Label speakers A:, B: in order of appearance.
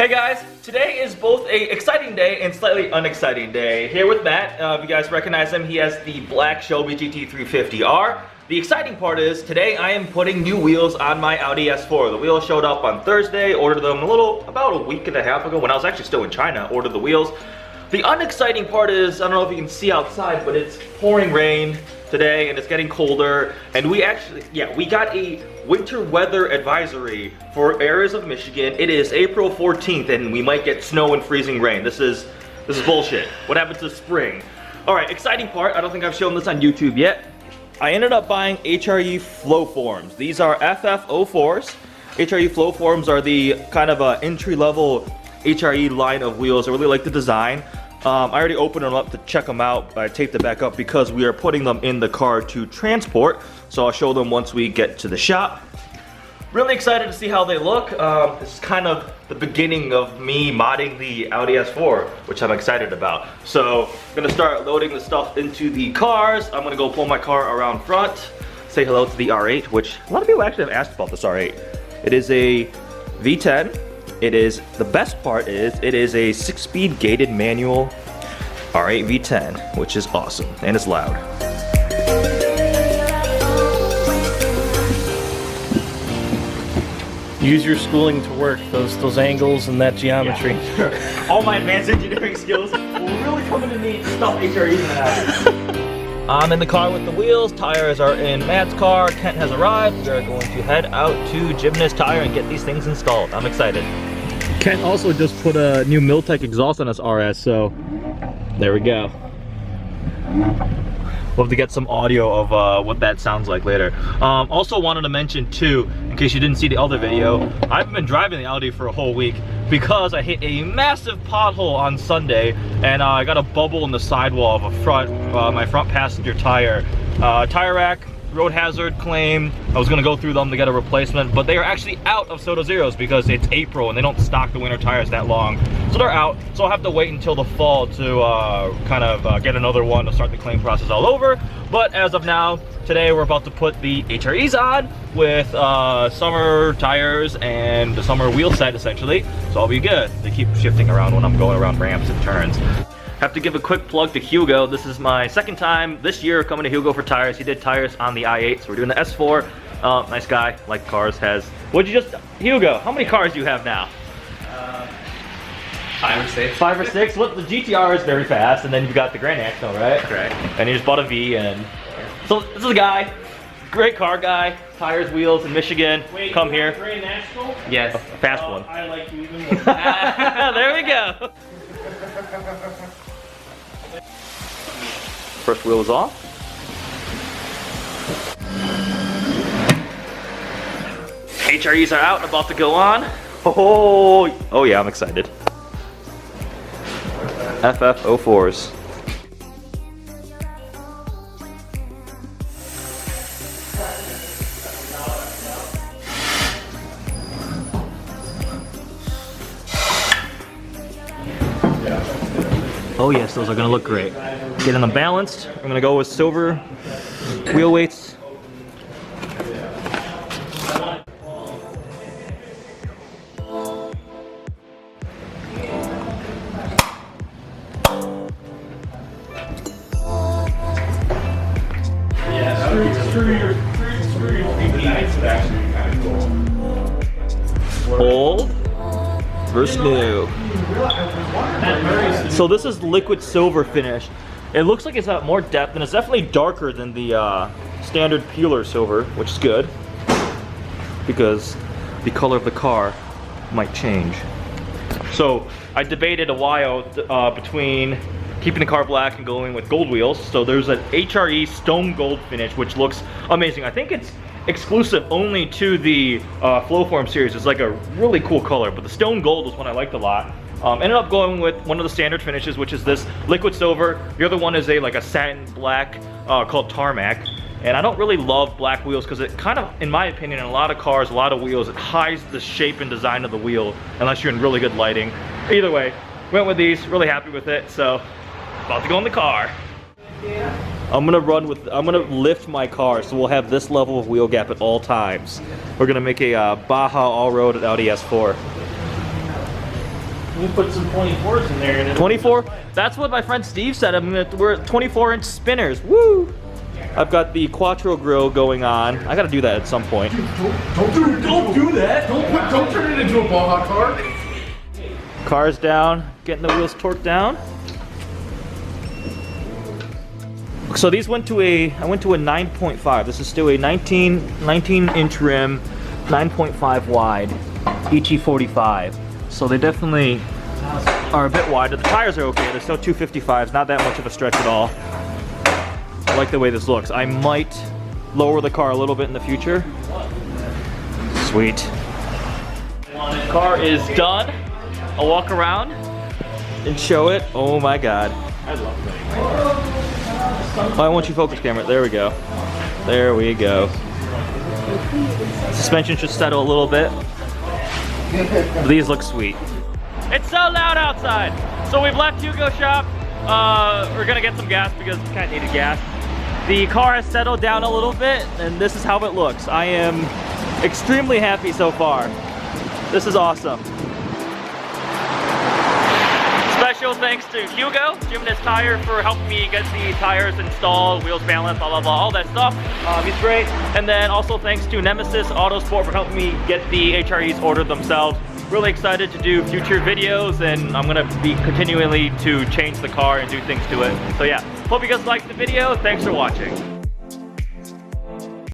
A: Hey guys, today is both a exciting day and slightly unexciting day. Here with Matt, if you guys recognize him, he has the black Shelby GT350R. The exciting part is today I am putting new wheels on my Audi S4. The wheels showed up on Thursday, ordered them about a week and a half ago when I was actually still in China, ordered the wheels. The unexciting part is, I don't know if you can see outside, but it's pouring rain today and it's getting colder. And we got a winter weather advisory for areas of Michigan. It is April 14th and we might get snow and freezing rain. This is bullshit. What happened to spring? All right, exciting part. I don't think I've shown this on YouTube yet. I ended up buying HRE flow forms. These are FF04s. HRE flow forms are the kind of entry-level HRE line of wheels. I really like the design. I already opened them up to check them out. I taped it back up because we are putting them in the car to transport. So I'll show them once we get to the shop. Really excited to see how they look. This is kind of the beginning of me modding the Audi S4, which I'm excited about. So I'm gonna start loading the stuff into the cars. I'm gonna go pull my car around front, say hello to the R8, which a lot of people actually have asked about this R8. It is a V10. The best part is, it is a 6-speed gated manual R8 V10, which is awesome, and it's loud.
B: Use your schooling to work, those angles and that geometry.
A: Yeah. All my advanced engineering skills will really come into need stuff HRE now. I'm in the car with the wheels, tires are in Matt's car, Kent has arrived. We are going to head out to Jiminez Tire and get these things installed. I'm excited.
B: Kent also just put a new Miltech exhaust on his RS, so there we go. We'll have to get some audio of what that sounds like later. Also wanted to mention too, in case you didn't see the other video, I've been driving the Audi for a whole week because I hit a massive pothole on Sunday and I got a bubble in the sidewall of my front passenger tire. Tire rack, road hazard claim. I was gonna go through them to get a replacement, but they are actually out of Soto Zeros because it's April and they don't stock the winter tires that long. So they're out, so I'll have to wait until the fall to get another one to start the claim process all over. But as of now, today we're about to put the HREs on with summer tires and the summer wheel set essentially, so I'll be good. They keep shifting around when I'm going around ramps and turns. Have to give a quick plug to Hugo. This is my second time this year coming to Hugo for tires. He did tires on the i8, so we're doing the S4. Nice guy, like cars, Hugo, how many cars do you have now?
C: 5 or 6.
A: 5 or 6? Well, the GTR is very fast, and then you've got the Grand National, right?
C: Correct.
A: And you just bought a V, and so this is a guy, great car guy, tires, wheels in Michigan.
B: Wait,
A: come here.
B: Grand National?
C: Yes.
A: A fast one.
B: I like you even more.
A: There we go. First wheel is off. HREs are out, about to go on. Oh yeah, I'm excited. FF04s. Oh yes, those are gonna look great. Getting them balanced. I'm gonna go with silver wheel weights. Old versus new. So this is liquid silver finish. It looks like it's got more depth and it's definitely darker than the standard peeler silver, which is good because the color of the car might change. So I debated a while between keeping the car black and going with gold wheels. So there's an HRE stone gold finish, which looks amazing. I think it's exclusive only to the Flowform series. It's like a really cool color, but the stone gold was one I liked a lot. Ended up going with one of the standard finishes, which is this liquid silver. The other one is like a satin black called Tarmac. And I don't really love black wheels because it kind of, in my opinion, in a lot of cars, a lot of wheels, it hides the shape and design of the wheel unless you're in really good lighting. Either way, went with these, really happy with it, so about to go in the car. I'm gonna lift my car, so we'll have this level of wheel gap at all times. We're gonna make a Baja all-road Audi S4.
B: You can put some 24s in there. And
A: 24? That's what my friend Steve said. We're 24-inch spinners. Woo! I've got the Quattro grill going on. I gotta do that at some point.
C: Don't do that. Don't turn it into a Baja car.
A: Car's down, getting the wheels torqued down. So these went to I went to a 9.5. This is still a 19-inch rim, 9.5 wide, ET45. So they definitely are a bit wider. The tires are okay. They're still 255s, not that much of a stretch at all. I like the way this looks. I might lower the car a little bit in the future. Sweet. Car is done. I'll walk around and show it. Oh my God.
B: I love that.
A: Oh, I want you focus camera. There we go. There we go. Suspension should settle a little bit. These look sweet. It's so loud outside. So we've left Hugo's shop. We're gonna get some gas because we kind of needed gas. The car has settled down a little bit, and this is how it looks. I am extremely happy so far. This is awesome. Special thanks to Hugo, Jiminez Tire, for helping me get the tires installed, wheels balanced, blah, blah, blah, all that stuff. He's great. And then also thanks to Nemesis Autosport for helping me get the HREs ordered themselves. Really excited to do future videos, and I'm gonna be continually to change the car and do things to it. So yeah, hope you guys liked the video. Thanks for watching.